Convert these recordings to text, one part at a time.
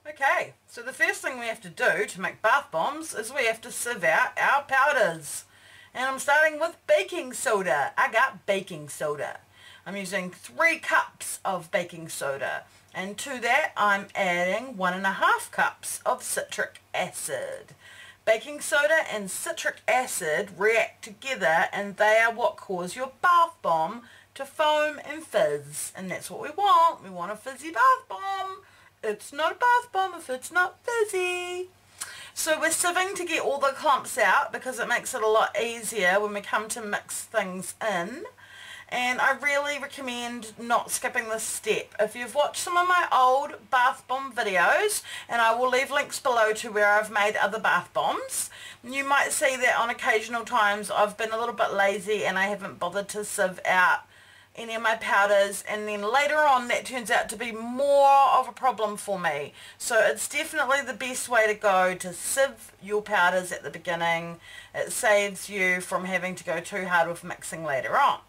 Okay, so the first thing we have to do to make bath bombs is we have to sieve out our powders. And I'm starting with baking soda. I got baking soda. I'm using 3 cups of baking soda. And to that I'm adding 1.5 cups of citric acid. Baking soda and citric acid react together and they are what cause your bath bomb to foam and fizz. And that's what we want. We want a fizzy bath bomb. It's not a bath bomb if it's not fizzy. So we're sieving to get all the clumps out because it makes it a lot easier when we come to mix things in. And I really recommend not skipping this step. If you've watched some of my old bath bomb videos, and I will leave links below to where I've made other bath bombs, you might see that on occasional times I've been a little bit lazy and I haven't bothered to sieve out any of my powders, and then later on that turns out to be more of a problem for me. So it's definitely the best way to go to sieve your powders at the beginning. It saves you from having to go too hard with mixing later on.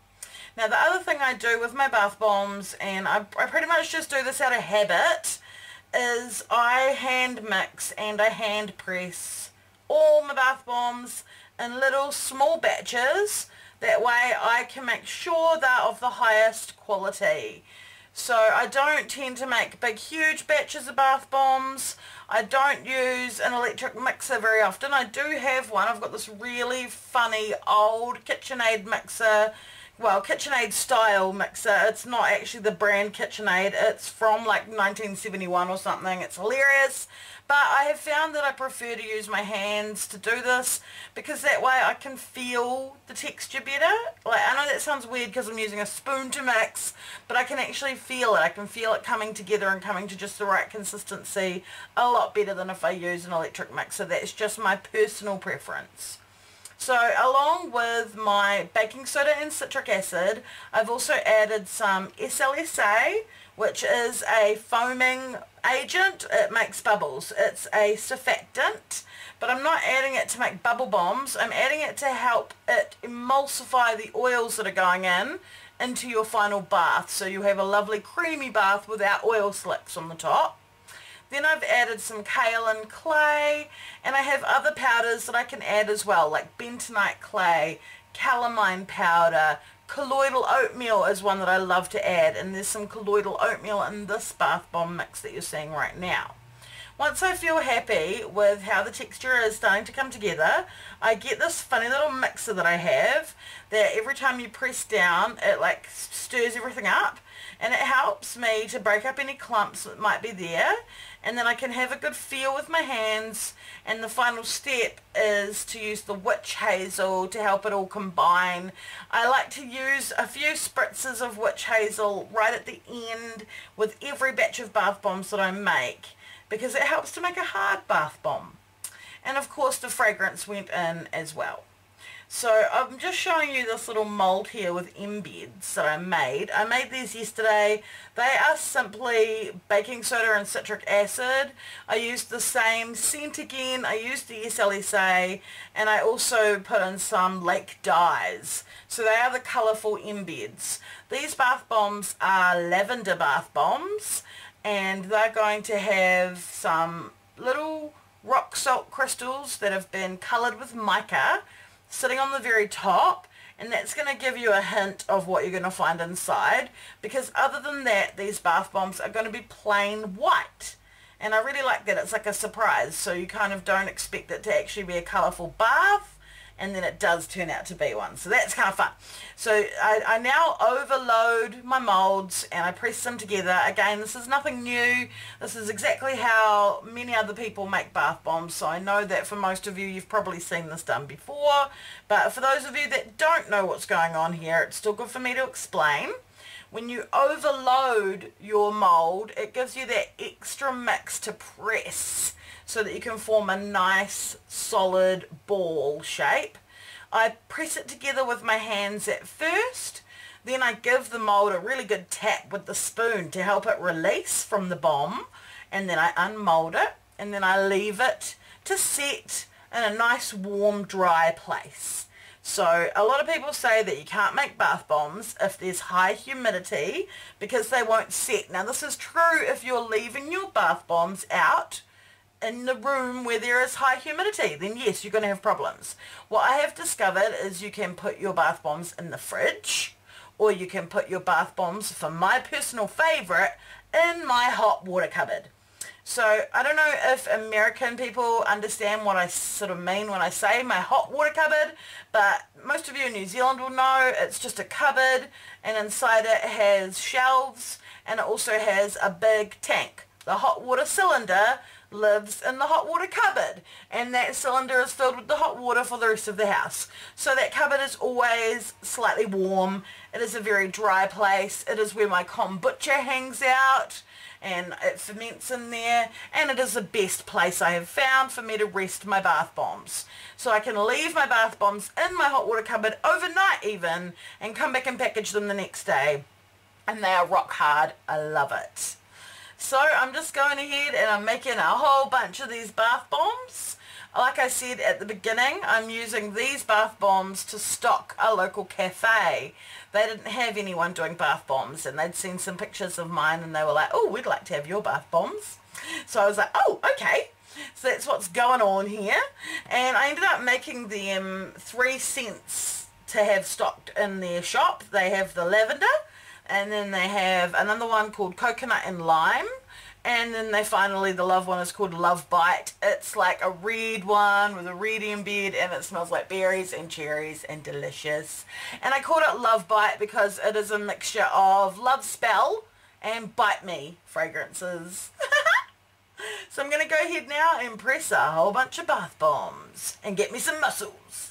Now the other thing I do with my bath bombs, and I pretty much just do this out of habit, is I hand mix and I hand press all my bath bombs in little small batches. That way I can make sure they're of the highest quality. So I don't tend to make big huge batches of bath bombs. I don't use an electric mixer very often. I do have one. I've got this really funny old KitchenAid mixer. Well, KitchenAid style mixer. It's not actually the brand KitchenAid. It's from like 1971 or something. It's hilarious. But I have found that I prefer to use my hands to do this because that way I can feel the texture better. Like, I know that sounds weird because I'm using a spoon to mix, but I can actually feel it. I can feel it coming together and coming to just the right consistency a lot better than if I use an electric mixer. That's just my personal preference. So along with my baking soda and citric acid, I've also added some SLSA, which is a foaming agent. It makes bubbles. It's a surfactant, but I'm not adding it to make bubble bombs. I'm adding it to help it emulsify the oils that are going into your final bath, so you have a lovely creamy bath without oil slicks on the top. Then I've added some kaolin clay, and I have other powders that I can add as well, like bentonite clay, calamine powder, colloidal oatmeal is one that I love to add, and there's some colloidal oatmeal in this bath bomb mix that you're seeing right now. Once I feel happy with how the texture is starting to come together, I get this funny little mixer that I have that every time you press down, it like stirs everything up, and it helps me to break up any clumps that might be there, and then I can have a good feel with my hands. And the final step is to use the witch hazel to help it all combine. I like to use a few spritzes of witch hazel right at the end with every batch of bath bombs that I make, because it helps to make a hard bath bomb. And of course the fragrance went in as well. So I'm just showing you this little mold here with embeds that I made. I made these yesterday. They are simply baking soda and citric acid. I used the same scent again. I used the SLSA, and I also put in some lake dyes. So they are the colourful embeds. These bath bombs are lavender bath bombs, and they're going to have some little rock salt crystals that have been coloured with mica sitting on the very top, and that's going to give you a hint of what you're going to find inside, because other than that these bath bombs are going to be plain white, and I really like that. It's like a surprise, so you kind of don't expect it to actually be a colourful bath, and then it does turn out to be one. So that's kind of fun. So I now overload my molds and I press them together. Again, this is nothing new. This is exactly how many other people make bath bombs. So I know that for most of you, you've probably seen this done before. But for those of you that don't know what's going on here, it's still good for me to explain. When you overload your mold, it gives you that extra mix to press, so that you can form a nice solid ball shape. I press it together with my hands at first, then I give the mold a really good tap with the spoon to help it release from the bomb, and then I unmold it, and then I leave it to set in a nice warm dry place. So a lot of people say that you can't make bath bombs if there's high humidity because they won't set. Now this is true if you're leaving your bath bombs out in the room where there is high humidity, then yes, you're going to have problems. What I have discovered is you can put your bath bombs in the fridge, or you can put your bath bombs, for my personal favourite, in my hot water cupboard. So I don't know if American people understand what I sort of mean when I say my hot water cupboard, but most of you in New Zealand will know it's just a cupboard, and inside it has shelves, and it also has a big tank. The hot water cylinder lives in the hot water cupboard, and that cylinder is filled with the hot water for the rest of the house. So that cupboard is always slightly warm. It is a very dry place. It is where my kombucha hangs out, and it ferments in there, and it is the best place I have found for me to rest my bath bombs. So I can leave my bath bombs in my hot water cupboard overnight even, and come back and package them the next day, and they are rock hard. I love it. So I'm just going ahead and I'm making a whole bunch of these bath bombs. Like I said at the beginning, I'm using these bath bombs to stock a local cafe. They didn't have anyone doing bath bombs, and they'd seen some pictures of mine and they were like, oh, we'd like to have your bath bombs. So I was like, oh, okay. So that's what's going on here. And I ended up making them 3 cents to have stocked in their shop. They have the lavender, and then they have another one called coconut and lime, and then the love one is called Love Bite. It's like a red one with a red embed, and it smells like berries and cherries and delicious. And I called it Love Bite because it is a mixture of Love Spell and Bite Me fragrances. So I'm going to go ahead now and press a whole bunch of bath bombs and get me some muscles.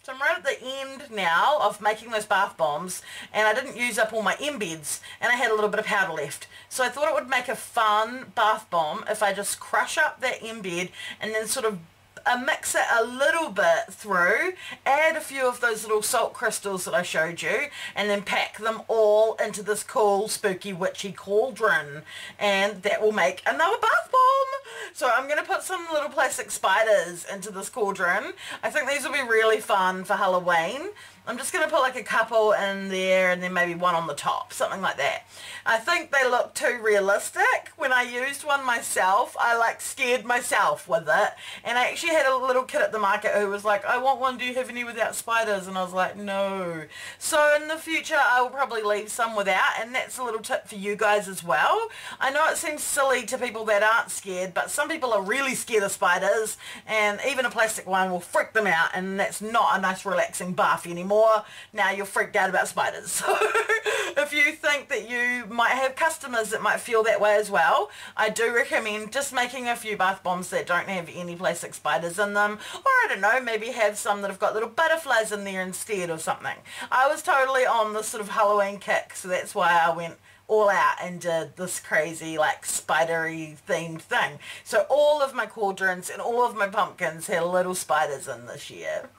So I'm right at the end now of making those bath bombs, and I didn't use up all my embeds, and I had a little bit of powder left. So I thought it would make a fun bath bomb if I just crush up that embed and then sort of mix it a little bit through, add a few of those little salt crystals that I showed you, and then pack them all into this cool, spooky, witchy cauldron, and that will make another bath bomb. So I'm going to put some little plastic spiders into this cauldron. I think these will be really fun for Halloween. I'm just going to put like a couple in there and then maybe one on the top, something like that. I think they look too realistic. When I used one myself, I like scared myself with it. And I actually had a little kid at the market who was like, I want one, do you have any without spiders? And I was like, no. So in the future, I will probably leave some without, and that's a little tip for you guys as well. I know it seems silly to people that aren't scared, but some people are really scared of spiders, and even a plastic one will freak them out, and that's not a nice relaxing bath anymore. Now you're freaked out about spiders. So if you think that you might have customers that might feel that way as well, I do recommend just making a few bath bombs that don't have any plastic spiders in them, or I don't know, maybe have some that have got little butterflies in there instead or something. I was totally on this sort of Halloween kick, so that's why I went all out and did this crazy like spidery themed thing. So all of my cauldrons and all of my pumpkins had little spiders in this year.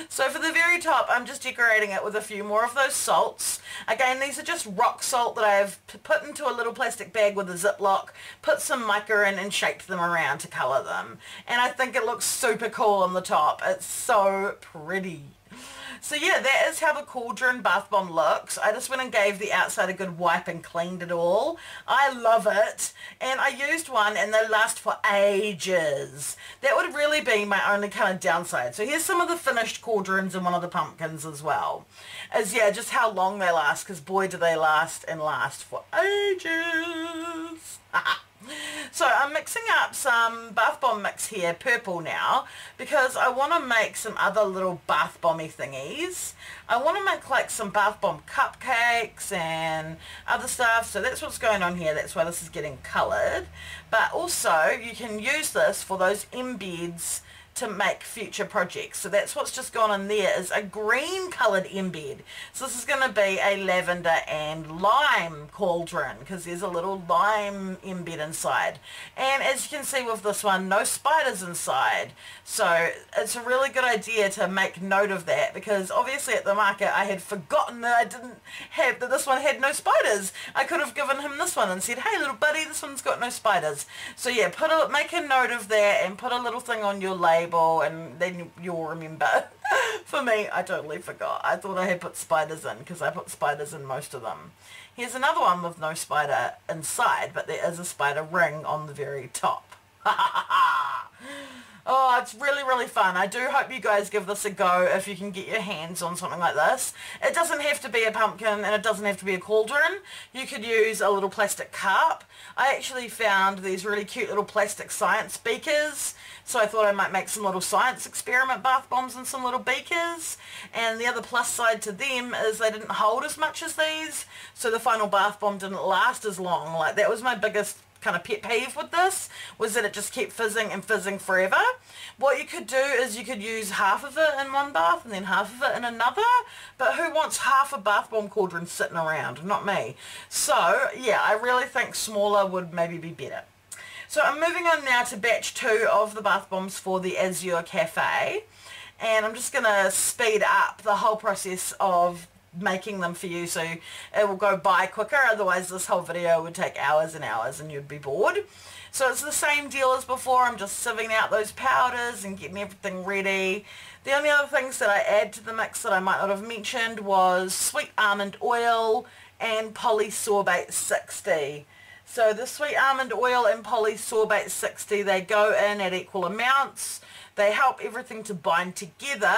So for the very top, I'm just decorating it with a few more of those salts. Again, these are just rock salt that I've put into a little plastic bag with a Ziploc, put some mica in and shaped them around to colour them. And I think it looks super cool on the top. It's so pretty. So yeah, that is how the cauldron bath bomb looks. I just went and gave the outside a good wipe and cleaned it all. I love it. And I used one and they last for ages. That would really be my only kind of downside. So here's some of the finished cauldrons and one of the pumpkins as well. Yeah, just how long they last, because boy do they last and last for ages. So I'm mixing up some bath bomb mix here, purple now, because I want to make some other little bath bomby thingies. I want to make like some bath bomb cupcakes and other stuff, so that's what's going on here. That's why this is getting coloured. But also you can use this for those embeds to make future projects. So that's what's just gone in there, is a green coloured embed. So this is going to be a lavender and lime cauldron, because there's a little lime embed inside. And as you can see with this one, no spiders inside. So it's a really good idea to make note of that, because obviously at the market I had forgotten that I didn't have, that this one had no spiders. I could have given him this one and said, hey little buddy, this one's got no spiders. So yeah, make a note of that and put a little thing on your label, and then you'll remember. For me, I totally forgot. I thought I had put spiders in, because I put spiders in most of them. Here's another one with no spider inside, but there is a spider ring on the very top. Oh, it's really, really fun. I do hope you guys give this a go if you can get your hands on something like this. It doesn't have to be a pumpkin and it doesn't have to be a cauldron. You could use a little plastic cup. I actually found these really cute little plastic science beakers. So I thought I might make some little science experiment bath bombs in some little beakers. And the other plus side to them is they didn't hold as much as these. So the final bath bomb didn't last as long. Like, that was my biggest kind of pet peeve with this, was that it just kept fizzing and fizzing forever. What you could do is you could use half of it in one bath and then half of it in another, but who wants half a bath bomb cauldron sitting around? Not me. So yeah, I really think smaller would maybe be better. So I'm moving on now to batch 2 of the bath bombs for the Azure Cafe, and I'm just going to speed up the whole process of making them for you, so it will go by quicker. Otherwise this whole video would take hours and hours and you'd be bored. So it's the same deal as before. I'm just sieving out those powders and getting everything ready. The only other things that I add to the mix that I might not have mentioned was sweet almond oil and polysorbate 60. So the sweet almond oil and polysorbate 60, they go in at equal amounts. They help everything to bind together,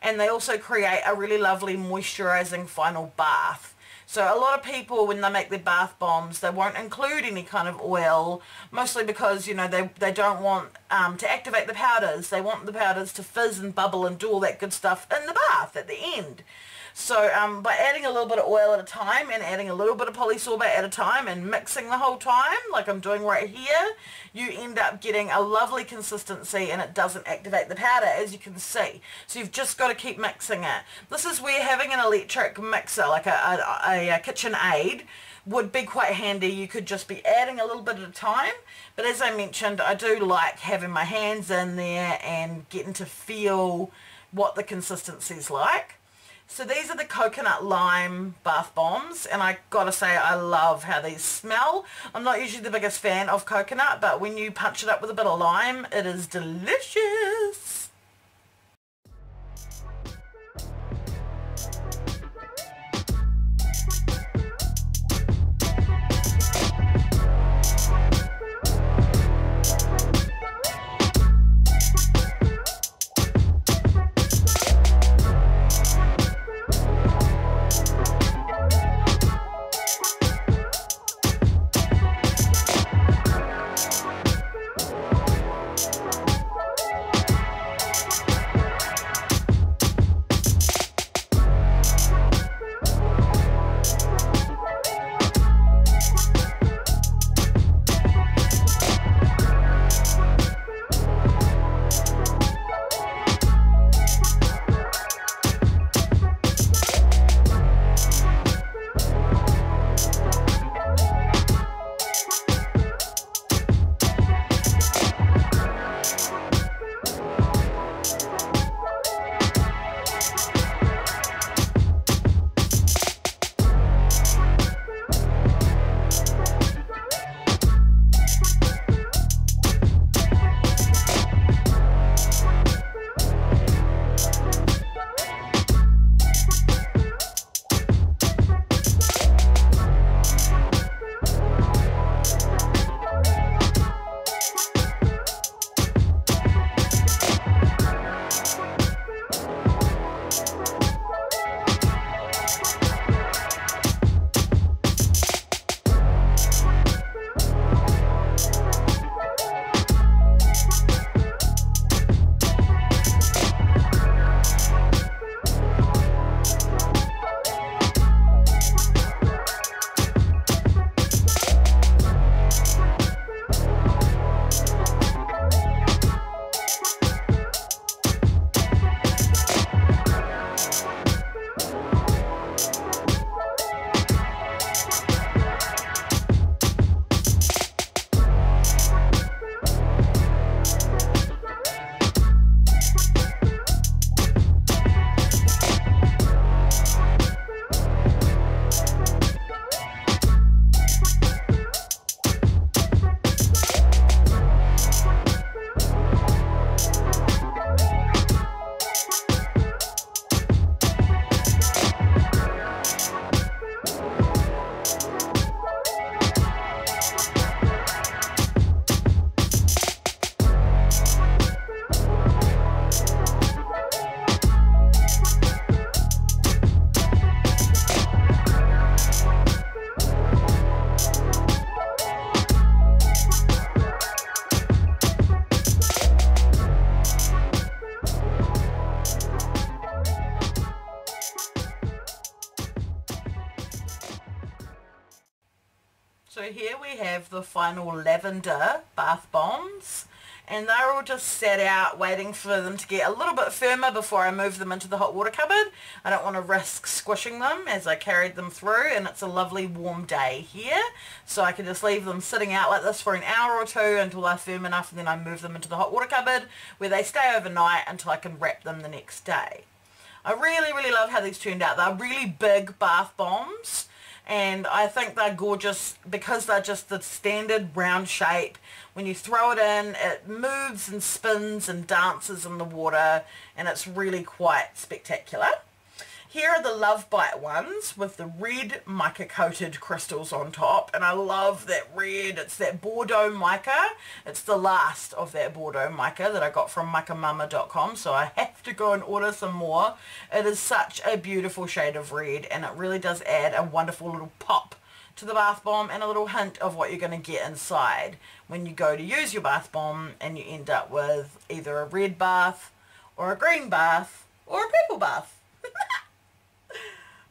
and they also create a really lovely moisturizing final bath. So a lot of people, when they make their bath bombs, they won't include any kind of oil, mostly because, you know, they don't want to activate the powders. They want the powders to fizz and bubble and do all that good stuff in the bath at the end. So by adding a little bit of oil at a time and adding a little bit of polysorbate at a time and mixing the whole time, like I'm doing right here, you end up getting a lovely consistency, and it doesn't activate the powder, as you can see. So you've just got to keep mixing it. This is where having an electric mixer, like a kitchen aid, would be quite handy. You could just be adding a little bit at a time, but as I mentioned, I do like having my hands in there and getting to feel what the consistency's like. So these are the coconut lime bath bombs, and I gotta say I love how these smell. I'm not usually the biggest fan of coconut, but when you punch it up with a bit of lime, it is delicious. we have the final lavender bath bombs, and they're all just sat out waiting for them to get a little bit firmer before I move them into the hot water cupboard. I don't want to risk squishing them as I carried them through, and it's a lovely warm day here, so I can just leave them sitting out like this for an hour or two until they're firm enough, and then I move them into the hot water cupboard where they stay overnight until I can wrap them the next day. I really, really love how these turned out. They're really big bath bombs, and I think they're gorgeous because they're just the standard round shape. When you throw it in, it moves and spins and dances in the water, and it's really quite spectacular. Here are the Love Bite ones with the red mica coated crystals on top, and I love that red. It's that Bordeaux mica. It's the last of that Bordeaux mica that I got from micamama.com, so I have to go and order some more. It is such a beautiful shade of red, and it really does add a wonderful little pop to the bath bomb and a little hint of what you're going to get inside when you go to use your bath bomb and you end up with either a red bath or a green bath or a purple bath.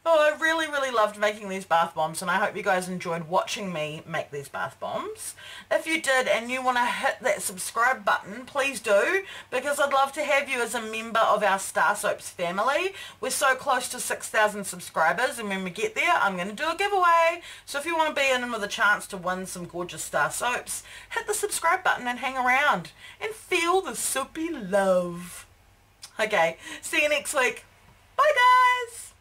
Oh, I really, really loved making these bath bombs, and I hope you guys enjoyed watching me make these bath bombs. If you did and you want to hit that subscribe button, please do, because I'd love to have you as a member of our StarrSoaps family. We're so close to 6,000 subscribers, and when we get there, I'm going to do a giveaway. So if you want to be in with a chance to win some gorgeous Starr soaps, hit the subscribe button and hang around and feel the soapy love. Okay, see you next week. Bye, guys.